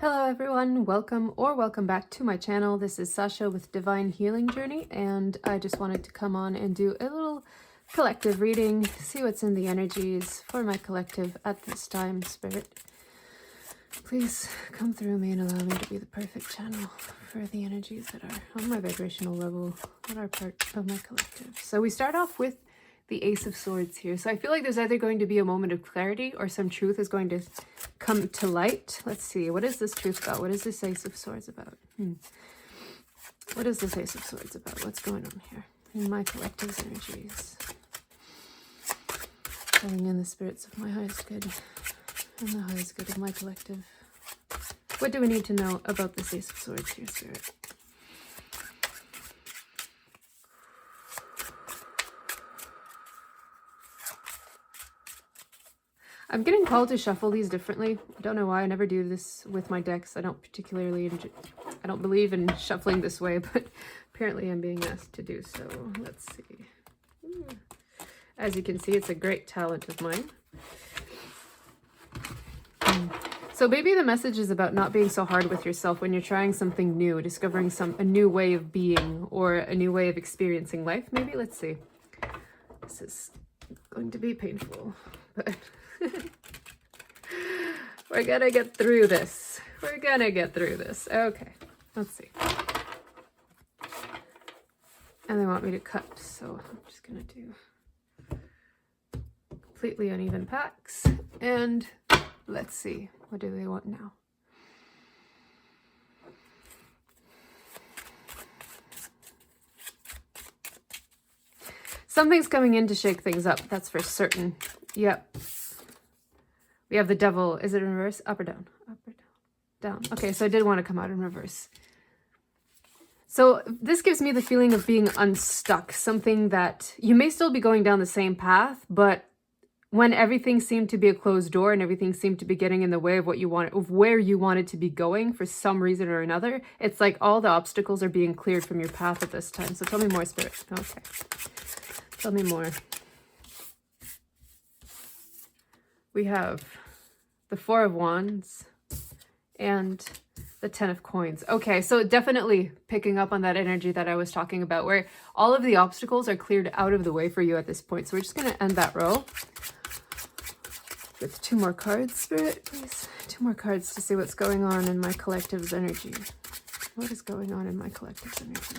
Hello everyone, welcome back to my channel. This is Sasha with Divine Healing Journey, and I just wanted to come on and do a little collective reading, see what's in the energies for my collective at this time. Spirit, please come through me and allow me to be the perfect channel for the energies that are on my vibrational level, that are part of my collective. So we start off with the Ace of Swords here. So I feel like there's either going to be a moment of clarity or some truth is going to come to light. Let's see. What is this truth about? What is this Ace of Swords about? What is this Ace of Swords about? What's going on here in my collective's energies? Calling in the spirits of my highest good and the highest good of my collective. What do we need to know about this Ace of Swords here, Spirit? I'm getting called to shuffle these differently. I don't know why. I never do this with my decks. I don't believe in shuffling this way, but apparently I'm being asked to do so. Let's see. As you can see, it's a great talent of mine. So maybe the message is about not being so hard with yourself when you're trying something new, discovering a new way of being or a new way of experiencing life. Maybe, let's see. This is going to be painful, but we're gonna get through this. We're gonna get through this. Okay, let's see. And they want me to cut, so I'm just gonna do completely uneven packs. And let's see, what do they want now? Something's coming in to shake things up, that's for certain. Yep. We have the Devil. Is it in reverse? Up or down? Up or down? Down. Okay, so I did want to come out in reverse. So this gives me the feeling of being unstuck. Something that you may still be going down the same path, but when everything seemed to be a closed door and everything seemed to be getting in the way of what you wanted, of where you wanted to be going for some reason or another, it's like all the obstacles are being cleared from your path at this time. So tell me more, Spirit. Okay. Tell me more. We have the Four of Wands and the Ten of Coins. Okay, so definitely picking up on that energy that I was talking about, where all of the obstacles are cleared out of the way for you at this point. So we're just going to end that row with two more cards, Spirit, please. Two more cards to see what's going on in my collective's energy. What is going on in my collective's energy?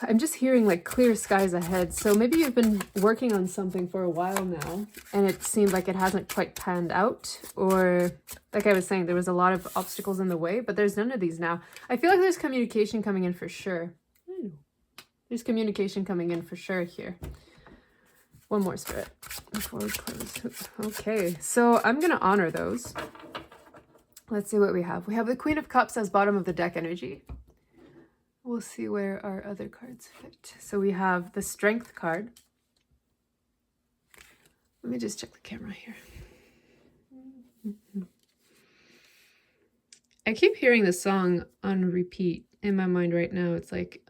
I'm just hearing like clear skies ahead. So maybe you've been working on something for a while now and it seemed like it hasn't quite panned out, or like I was saying, there was a lot of obstacles in the way, but there's none of these now. I feel like there's communication coming in for sure. There's communication coming in for sure here. One more, Spirit, before we close. Okay, so I'm going to honor those. Let's see what we have. We have the Queen of Cups as bottom of the deck energy. We'll see where our other cards fit. So we have the Strength card. Let me just check the camera here. I keep hearing the song on repeat in my mind right now. It's like,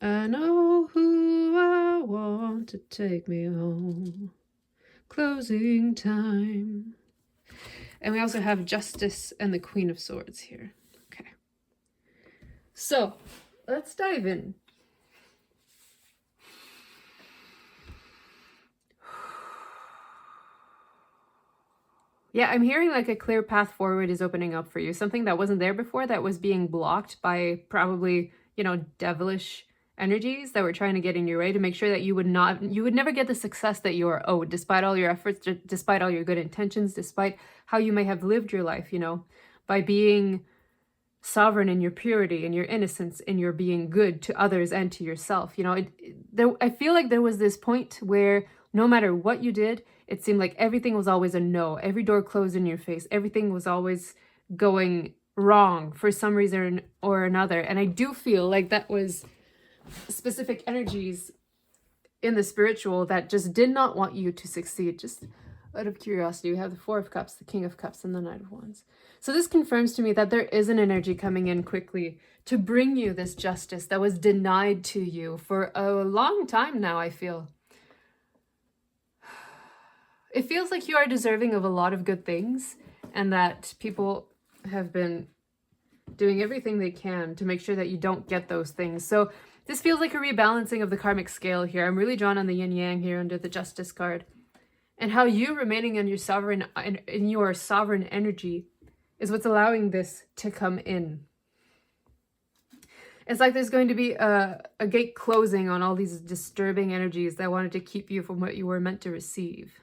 I know who I want to take me home. Closing time. And we also have Justice and the Queen of Swords here. Okay. So let's dive in. Yeah, I'm hearing like a clear path forward is opening up for you. Something that wasn't there before, that was being blocked by probably, devilish energies that were trying to get in your way to make sure that you would never get the success that you are owed, despite all your efforts, despite all your good intentions, despite how you may have lived your life, by being sovereign in your purity, in your innocence, in your being good to others and to yourself. I feel like there was this point where no matter what you did, it seemed like everything was always a no. Every door closed in your face. Everything was always going wrong for some reason or another. And I do feel like that was specific energies in the spiritual that just did not want you to succeed. Just out of curiosity, we have the Four of Cups, the King of Cups, and the Knight of Wands. So this confirms to me that there is an energy coming in quickly to bring you this justice that was denied to you for a long time now, I feel. it feels like you are deserving of a lot of good things, and that people have been doing everything they can to make sure that you don't get those things. So this feels like a rebalancing of the karmic scale here. I'm really drawn on the yin yang here under the Justice card, and how you remaining in your sovereign energy is what's allowing this to come in. It's like there's going to be a gate closing on all these disturbing energies that wanted to keep you from what you were meant to receive.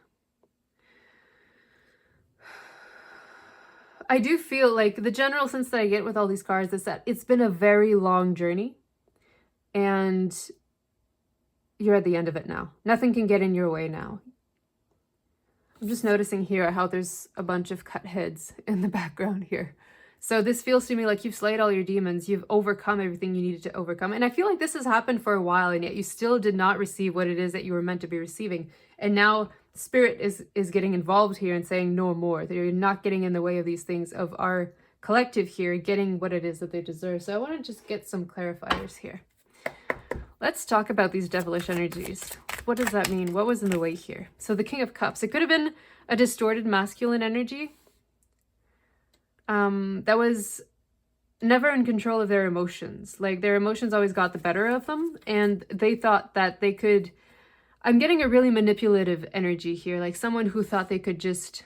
I do feel like the general sense that I get with all these cards is that it's been a very long journey, and you're at the end of it now. Nothing can get in your way now. I'm just noticing here how there's a bunch of cut heads in the background here. So this feels to me like you've slayed all your demons. You've overcome everything you needed to overcome. And I feel like this has happened for a while, and yet you still did not receive what it is that you were meant to be receiving. And now Spirit is getting involved here and saying no more. That you're not getting in the way of these things, of our collective here getting what it is that they deserve. So I want to just get some clarifiers here. Let's talk about these devilish energies. What does that mean? What was in the way here? So the King of Cups. It could have been a distorted masculine energy that was never in control of their emotions. Like their emotions always got the better of them, and they thought that they could... I'm getting a really manipulative energy here, like someone who thought they could just...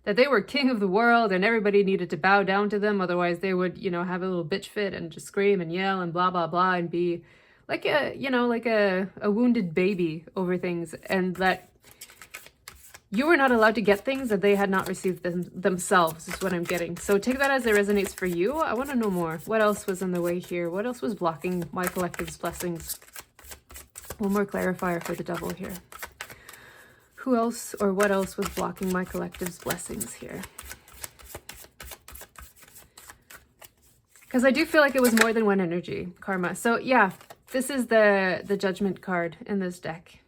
that they were king of the world and everybody needed to bow down to them, otherwise they would, you know, have a little bitch fit and just scream and yell and blah, blah, blah, and be like a, you know, like a wounded baby over things, and that you were not allowed to get things that they had not received themselves, is what I'm getting. So take that as it resonates for you. I want to know more. What else was in the way here? What else was blocking my collective's blessings? One more clarifier for the devil here. Who else or what else was blocking my collective's blessings here? Because I do feel like it was more than one energy, karma. So yeah, this is the Judgment card in this deck.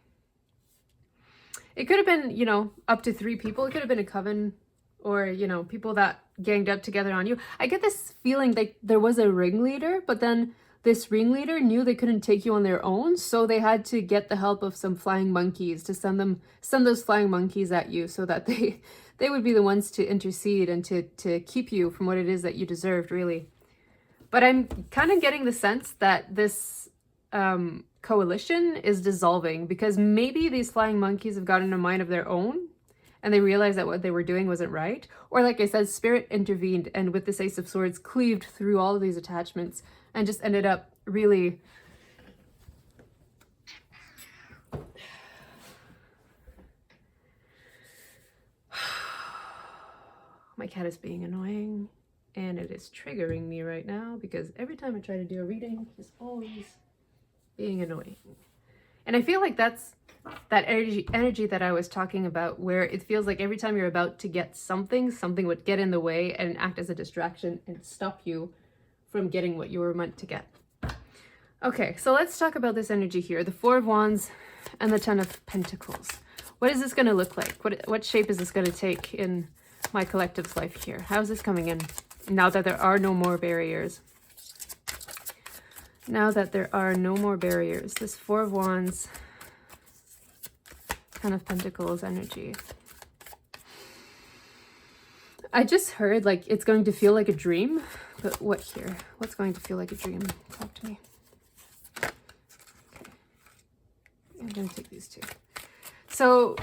It could have been, you know, up to 3 people. It could have been a coven, or, you know, people that ganged up together on you. I get this feeling like there was a ringleader, but then this ringleader knew they couldn't take you on their own, so they had to get the help of some flying monkeys to send those flying monkeys at you, so that they would be the ones to intercede and to keep you from what it is that you deserved, really. But I'm kind of getting the sense that this coalition is dissolving, because maybe these flying monkeys have gotten a mind of their own and they realized that what they were doing wasn't right. Or like I said, Spirit intervened and with this Ace of Swords cleaved through all of these attachments and just ended up really... My cat is being annoying, and it is triggering me right now because every time I try to do a reading, he's always being annoying. And I feel like that's that energy that I was talking about, where it feels like every time you're about to get something would get in the way and act as a distraction and stop you from getting what you were meant to get. Okay, so let's talk about this energy here. The 4 of Wands and the 10 of Pentacles. What is this going to look like? What shape is this going to take in my collective's life here? How is this coming in now that there are no more barriers? Now that there are no more barriers, this 4 of Wands, 10 of Pentacles energy. I just heard like it's going to feel like a dream, but what here? What's going to feel like a dream? Talk to me. Okay. I'm going to take these 2. So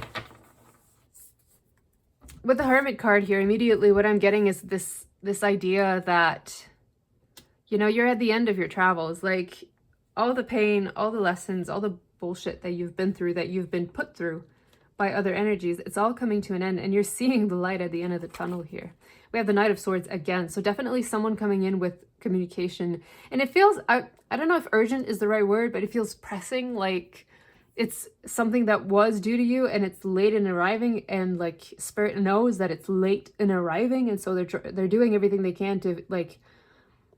with the Hermit card here, immediately what I'm getting is this idea that, you know, you're at the end of your travels. Like all the pain, all the lessons, all the bullshit that you've been through, that you've been put through by other energies, it's all coming to an end, and you're seeing the light at the end of the tunnel here. We have the Knight of Swords again, so definitely someone coming in with communication, and it feels, I don't know if urgent is the right word, but it feels pressing, like it's something that was due to you and it's late in arriving, and like Spirit knows that it's late in arriving, and so they're doing everything they can to like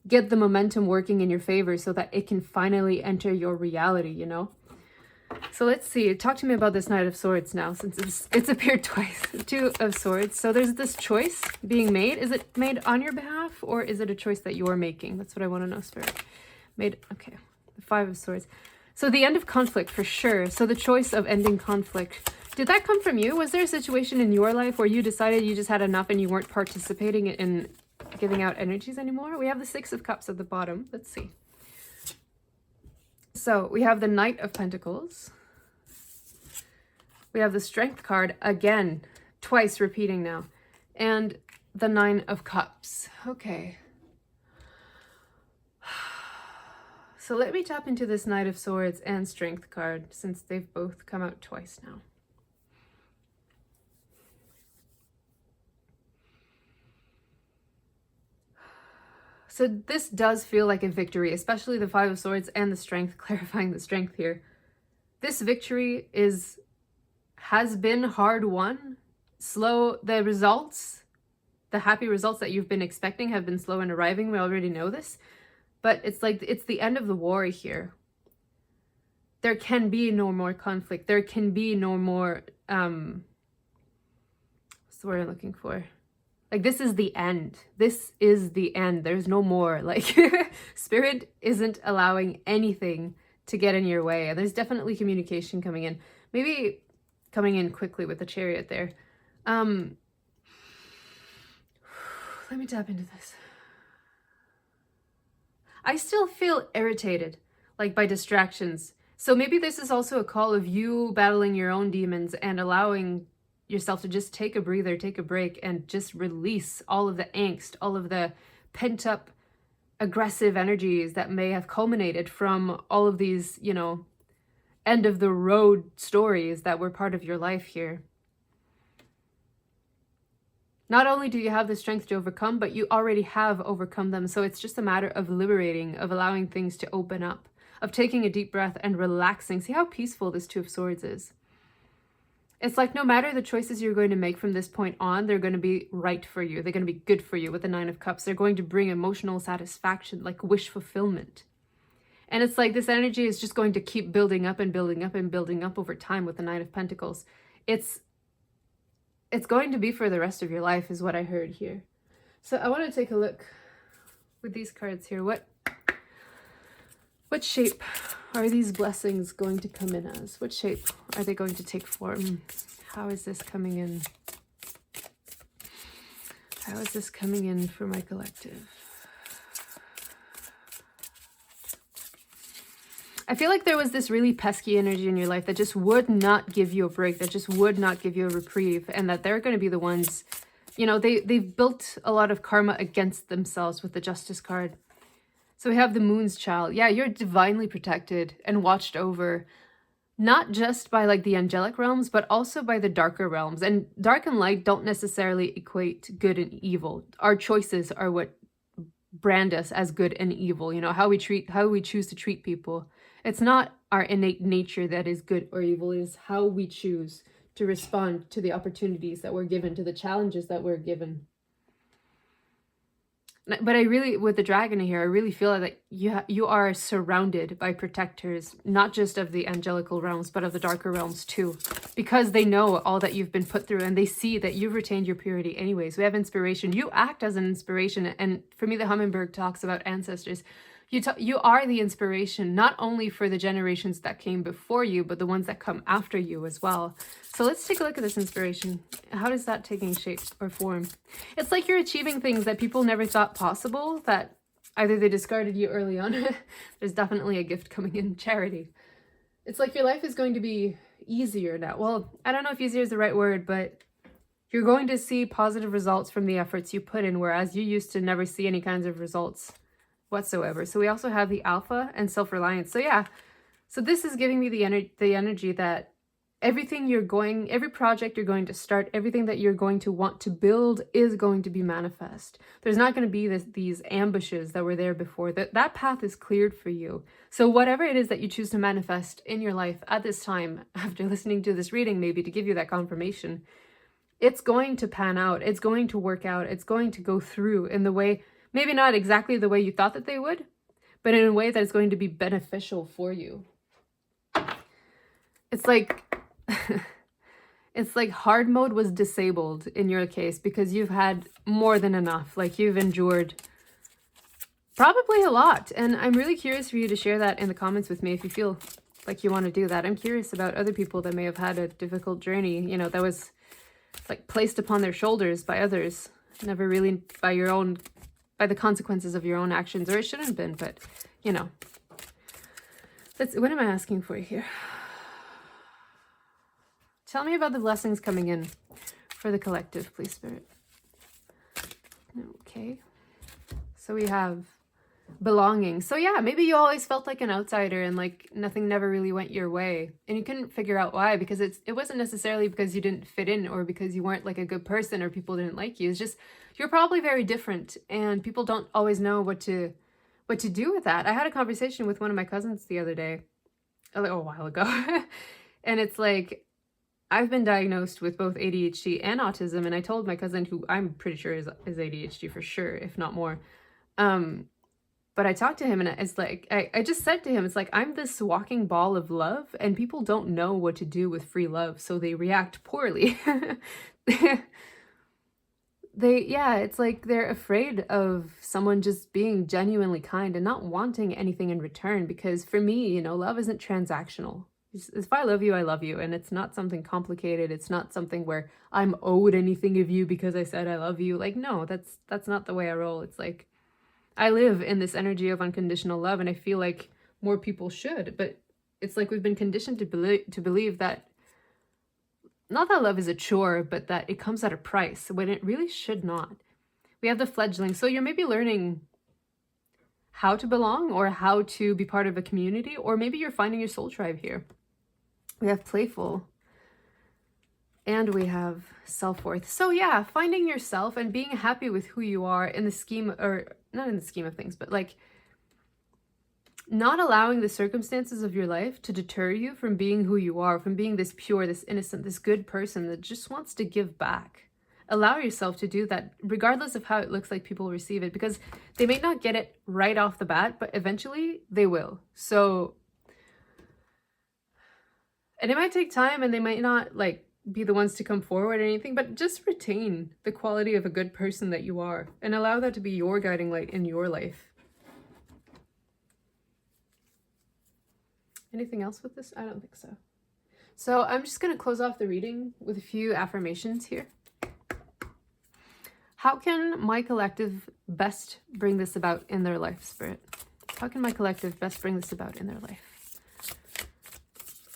get the momentum working in your favor so that it can finally enter your reality, you know? So let's see. Talk to me about this Knight of Swords now, since it's appeared twice. 2 of Swords. So there's this choice being made. Is it made on your behalf, or is it a choice that you're making? That's what I want to know, Spirit. Made, okay. The 5 of Swords. So the end of conflict for sure. So the choice of ending conflict. Did that come from you? Was there a situation in your life where you decided you just had enough and you weren't participating in giving out energies anymore? We have the Six of Cups at the bottom. Let's see. So we have the Knight of Pentacles. We have the Strength card again, twice repeating now. And the Nine of Cups. Okay. So let me tap into this Knight of Swords and Strength card since they've both come out twice now. So this does feel like a victory, especially the Five of Swords and the Strength, clarifying the Strength here. This victory has been hard won, slow. The results, the happy results that you've been expecting have been slow in arriving. We already know this, but it's like it's the end of the war here. There can be no more conflict. There can be no more, what's the word I'm looking for? Like, this is the end. This is the end. There's no more. Like, Spirit isn't allowing anything to get in your way. And there's definitely communication coming in. Maybe coming in quickly with the Chariot there. Let me tap into this. I still feel irritated, like, by distractions. So maybe this is also a call of you battling your own demons and allowing yourself to just take a breather, take a break, and just release all of the angst, all of the pent-up aggressive energies that may have culminated from all of these, you know, end of the road stories that were part of your life here. Not only do you have the strength to overcome, but you already have overcome them. So it's just a matter of liberating, of allowing things to open up, of taking a deep breath and relaxing. See how peaceful this Two of Swords is. It's like no matter the choices you're going to make from this point on, they're going to be right for you. They're going to be good for you with the Nine of Cups. They're going to bring emotional satisfaction, like wish fulfillment. And it's like this energy is just going to keep building up and building up and building up over time with the Nine of Pentacles. It's going to be for the rest of your life is what I heard here. So I want to take a look with these cards here. What shape are these blessings going to come in as? What shape are they going to take form? How is this coming in? How is this coming in for my collective? I feel like there was this really pesky energy in your life that just would not give you a break, that just would not give you a reprieve, and that they're going to be the ones, you know, they've built a lot of karma against themselves with the Justice card. So we have the Moon's Child. Yeah, you're divinely protected and watched over, not just by like the angelic realms, but also by the darker realms. And dark and light don't necessarily equate good and evil. Our choices are what brand us as good and evil. You know, how we choose to treat people. It's not our innate nature that is good or evil. It is how we choose to respond to the opportunities that we're given, to the challenges that we're given. But I really, with the dragon here, I really feel that you are surrounded by protectors, not just of the angelical realms, but of the darker realms too, because they know all that you've been put through and they see that you've retained your purity anyways. We have inspiration. You act as an inspiration. And for me, the Hummingbird talks about ancestors. You are the inspiration, not only for the generations that came before you, but the ones that come after you as well. So let's take a look at this inspiration. How is that taking shape or form? It's like you're achieving things that people never thought possible, that either they discarded you early on. There's definitely a gift coming in, charity. It's like your life is going to be easier now. Well, I don't know if easier is the right word, but you're going to see positive results from the efforts you put in, whereas you used to never see any kinds of results whatsoever. So we also have the Alpha and self-reliance. So yeah, so this is giving me the energy that every project you're going to start, everything that you're going to want to build is going to be manifest. There's not going to be these ambushes that were there before. That path is cleared for you. So whatever it is that you choose to manifest in your life at this time, after listening to this reading, maybe to give you that confirmation, it's going to pan out. It's going to work out. It's going to go through in the way, maybe not exactly the way you thought that they would, but in a way that is going to be beneficial for you. It's like, it's like hard mode was disabled in your case because you've had more than enough. Like you've endured probably a lot. And I'm really curious for you to share that in the comments with me if you feel like you want to do that. I'm curious about other people that may have had a difficult journey, you know, that was like placed upon their shoulders by others, never really by your own, by the consequences of your own actions, or it shouldn't have been, but you know. What am I asking for here? Tell me about the blessings coming in for the collective, please, Spirit. Okay. So we have belonging. So yeah, maybe you always felt like an outsider and like nothing never really went your way. And you couldn't figure out why, because it wasn't necessarily because you didn't fit in or because you weren't like a good person or people didn't like you. It's just you're probably very different and people don't always know what to do with that. I had a conversation with one of my cousins the other day, a while ago. And it's like, I've been diagnosed with both ADHD and autism, and I told my cousin, who I'm pretty sure is ADHD for sure, if not more. But I talked to him and it's like, I just said to him, it's like, I'm this walking ball of love and people don't know what to do with free love, so they react poorly. It's like they're afraid of someone just being genuinely kind and not wanting anything in return. Because for me, you know, love isn't transactional. If I love you, I love you. And it's not something complicated. It's not something where I'm owed anything of you because I said I love you. Like, no, that's not the way I roll. It's like, I live in this energy of unconditional love, and I feel like more people should. But it's like we've been conditioned to believe that, not that love is a chore, but that it comes at a price when it really should not. We have the fledgling. So you're maybe learning how to belong or how to be part of a community, or maybe you're finding your soul tribe here. We have playful and we have self-worth. So yeah, finding yourself and being happy with who you are in the scheme, or not in the scheme of things, but like not allowing the circumstances of your life to deter you from being who you are, from being this pure, this innocent, this good person that just wants to give back. Allow yourself to do that, regardless of how it looks like people receive it, because they may not get it right off the bat, but eventually they will. So, and it might take time and they might not like be the ones to come forward or anything, but just retain the quality of a good person that you are and allow that to be your guiding light in your life. Anything else with this? I don't think so. So I'm just going to close off the reading with a few affirmations here. How can my collective best bring this about in their life, Spirit? How can my collective best bring this about in their life?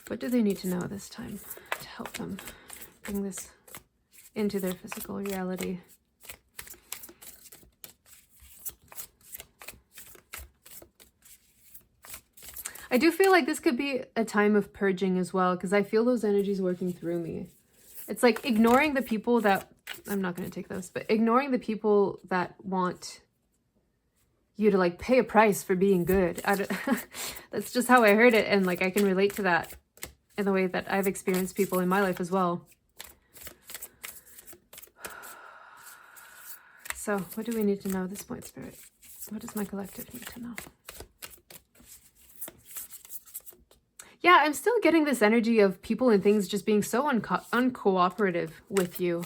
What do they need to know this time to help them bring this into their physical reality? I do feel like this could be a time of purging as well, because I feel those energies working through me. It's like ignoring the people that, I'm not going to take those, but ignoring the people that want you to like pay a price for being good. That's just how I heard it. And like, I can relate to that in the way that I've experienced people in my life as well. So what do we need to know at this point, Spirit? What does my collective need to know? Yeah, I'm still getting this energy of people and things just being so uncooperative with you.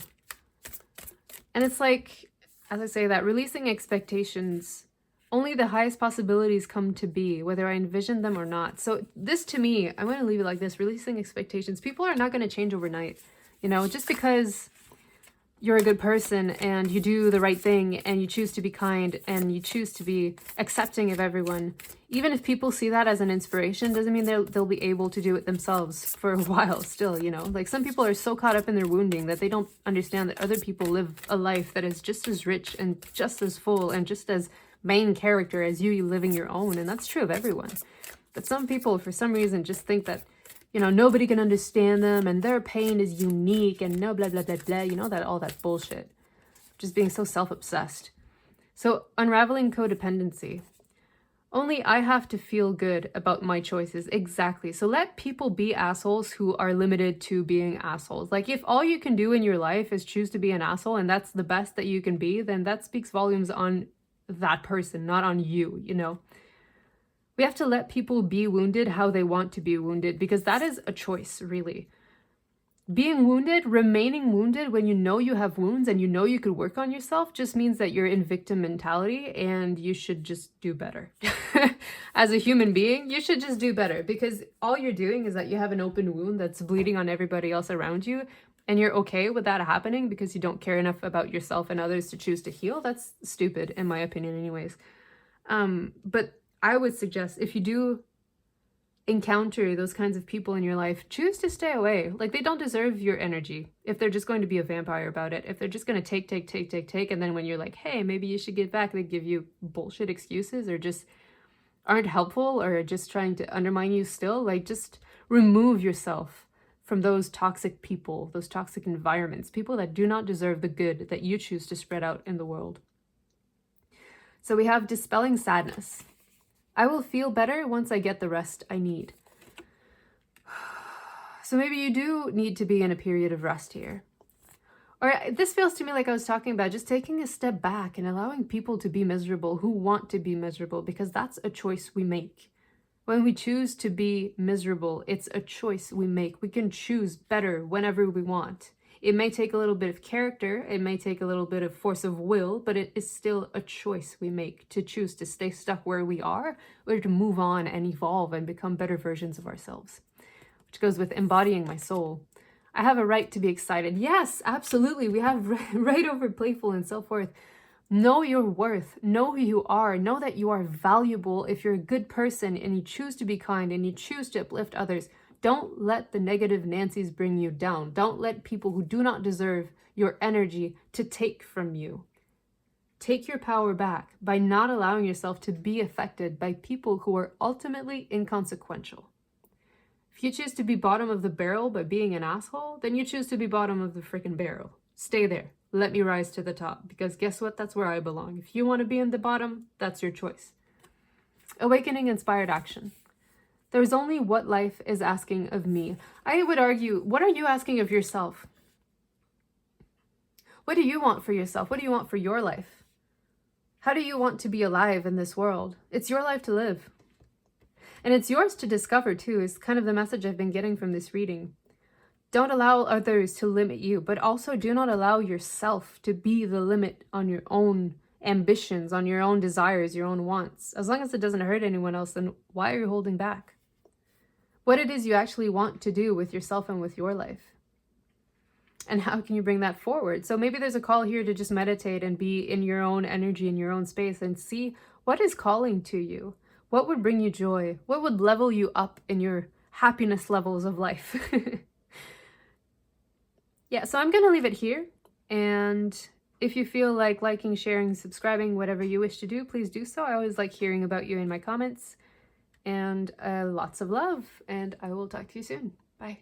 And it's like, as I say that, releasing expectations, only the highest possibilities come to be, whether I envision them or not. So this to me, I'm going to leave it like this, releasing expectations. People are not going to change overnight. You know, just because you're a good person and you do the right thing and you choose to be kind and you choose to be accepting of everyone, even if people see that as an inspiration, doesn't mean they'll be able to do it themselves for a while still, you know? Like some people are so caught up in their wounding that they don't understand that other people live a life that is just as rich and just as full and just as main character as you living your own. And that's true of everyone. But some people, for some reason, just think that, you know, nobody can understand them and their pain is unique and no blah, blah, blah, blah, you know, that all that bullshit. Just being so self-obsessed. So unraveling codependency. Only I have to feel good about my choices. Exactly. So let people be assholes who are limited to being assholes. Like if all you can do in your life is choose to be an asshole and that's the best that you can be, then that speaks volumes on that person, not on you, you know? We have to let people be wounded how they want to be wounded, because that is a choice, really. Being wounded, remaining wounded when you know you have wounds and you know you could work on yourself just means that you're in victim mentality and you should just do better. As a human being, you should just do better, because all you're doing is that you have an open wound that's bleeding on everybody else around you, and you're okay with that happening because you don't care enough about yourself and others to choose to heal. That's stupid, in my opinion, anyways. But I would suggest, if you do encounter those kinds of people in your life, choose to stay away. Like, they don't deserve your energy if they're just going to be a vampire about it. If they're just going to take, and then when you're like, hey, maybe you should get back, they give you bullshit excuses or just aren't helpful or are just trying to undermine you still. Like, just remove yourself from those toxic people, those toxic environments, people that do not deserve the good that you choose to spread out in the world. So we have dispelling sadness. I will feel better once I get the rest I need. So maybe you do need to be in a period of rest here. Or this feels to me like I was talking about just taking a step back and allowing people to be miserable who want to be miserable, because that's a choice we make. When we choose to be miserable, it's a choice we make. We can choose better whenever we want. It may take a little bit of character, it may take a little bit of force of will, but it is still a choice we make to choose to stay stuck where we are or to move on and evolve and become better versions of ourselves, which goes with embodying my soul. I have a right to be excited. Yes, absolutely. We have right over playful and self-worth. Know your worth. Know who you are. Know that you are valuable if you're a good person and you choose to be kind and you choose to uplift others. Don't let the negative Nancy's bring you down. Don't let people who do not deserve your energy to take from you. Take your power back by not allowing yourself to be affected by people who are ultimately inconsequential. If you choose to be bottom of the barrel by being an asshole, then you choose to be bottom of the freaking barrel. Stay there. Let me rise to the top, because guess what? That's where I belong. If you want to be in the bottom, that's your choice. Awakening inspired action. There's only what life is asking of me. I would argue, what are you asking of yourself? What do you want for yourself? What do you want for your life? How do you want to be alive in this world? It's your life to live. And it's yours to discover too, is kind of the message I've been getting from this reading. Don't allow others to limit you, but also do not allow yourself to be the limit on your own ambitions, on your own desires, your own wants. As long as it doesn't hurt anyone else, then why are you holding back? What it is you actually want to do with yourself and with your life. And how can you bring that forward? So maybe there's a call here to just meditate and be in your own energy, in your own space, and see what is calling to you. What would bring you joy? What would level you up in your happiness levels of life? Yeah, so I'm going to leave it here. And if you feel like liking, sharing, subscribing, whatever you wish to do, please do so. I always like hearing about you in my comments. And lots of love, and I will talk to you soon. Bye.